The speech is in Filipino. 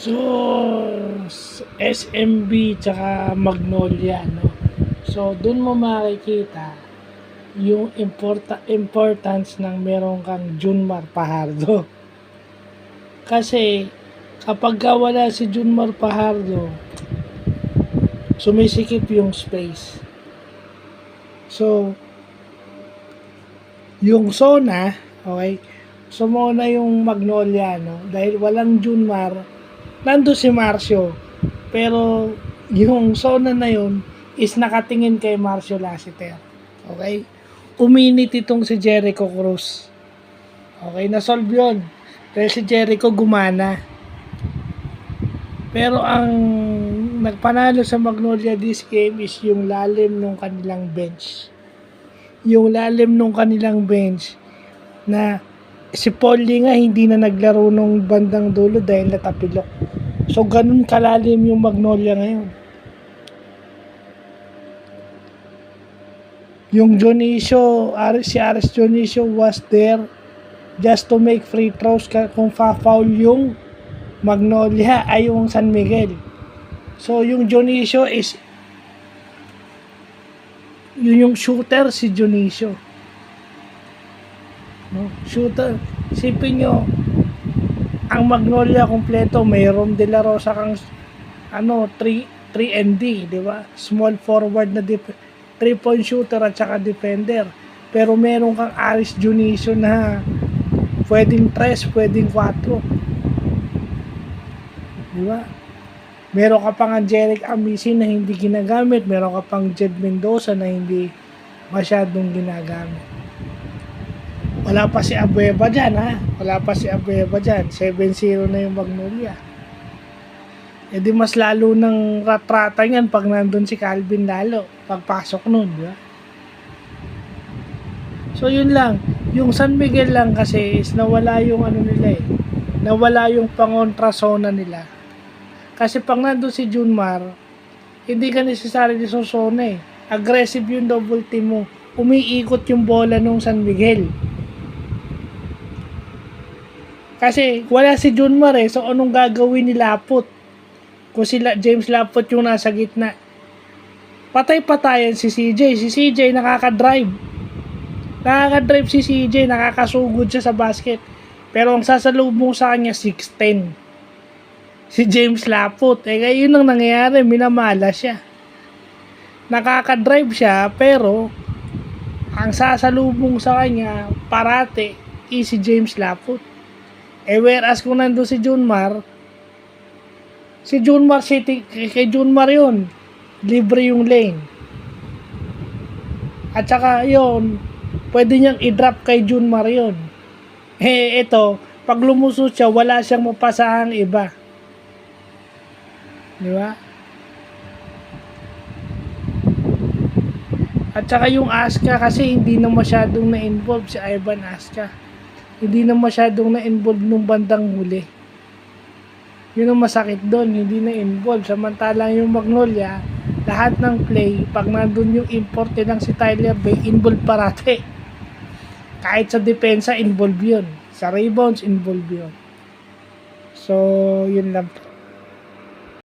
So, SMB tsaka Magnolia, no? So, dun mo makikita yung importance ng meron kang Junmar Fajardo. Kasi, kapag wala si Junmar Fajardo, sumisikip yung space. So, yung Sona, okay, sumona yung Magnolia, no? Dahil walang Junmar, nando si Marcio. Pero, yung Sona na yun, is nakatingin kay Marcio Lassiter. Okay? Uminit itong si Jericho Cruz. Okay, na-solve yun. Dahil si Jericho gumana. Pero ang nagpanalo sa Magnolia this game is yung lalim ng kanilang bench. Yung lalim ng kanilang bench na si Polly nga hindi na naglaro nung bandang dulo dahil natapilok. So ganun kalalim yung Magnolia ngayon. Yung Dionisio, si Aris Dionisio was there just to make free throws kung fa-foul yung Magnolia ay yung San Miguel. So yung Dionisio is yung shooter si Dionisio. No? Shooter. Sipin nyo, ang Magnolia kompleto, may Rom De La Rosa kang 3 and D, di ba? Small forward na 3-point shooter at saka defender. Pero meron kang Aris Dionisio na pwedeng 3, pwedeng 4. Di ba? Meron ka pang Angelic Amici na hindi ginagamit. Meron ka pang Jed Mendoza na hindi masyadong ginagamit. Wala pa si Abueva dyan, ha? Wala pa si Abueva dyan. 7-0 na yung Magnolia. E di mas lalo ng ratrata yan pag nandun si Calvin Lalo. Pagpasok nun, di ba? So yun lang. Yung San Miguel lang kasi is nawala yung nila eh. Nawala yung pangontrasona nila. Kasi pag nandun si Junmar, hindi ka necessary sa zona eh. Aggressive yung double team mo. Umiikot yung bola nung San Miguel. Kasi wala si Junmar eh. So anong gagawin ni Lapot? Kung sila James Lapot yung nasa gitna. Patay-patayan si CJ. Si CJ nakaka-drive. Nakaka-drive si CJ. Nakakasugod siya sa basket. Pero ang sasalubong sa kanya 6'10". Si James Lapot. Kaya yun ang nangyayari. Minamala siya. Nakaka-drive siya. Pero ang sasalubong sa kanya parate is si James Lapot. Whereas kung nandun si Junmar City, kay Junmar yun, libre yung lane. At saka yun, pwede niyang i-drop kay Junmar yun. Ito, pag lumusot siya, wala siyang mapasahang iba. Di ba? At saka yung Aska kasi hindi na masyadong na-involve si Ivan Aska. Hindi na masyadong na-involve nung bandang huli. Yun ang masakit doon, hindi na-involve. Samantalang yung Magnolia, lahat ng play, pag nandun yung importe ng si Tyler Bay, involve parate. Kahit sa depensa, involve yun. Sa rebounds, involve yun. So, yun lang po.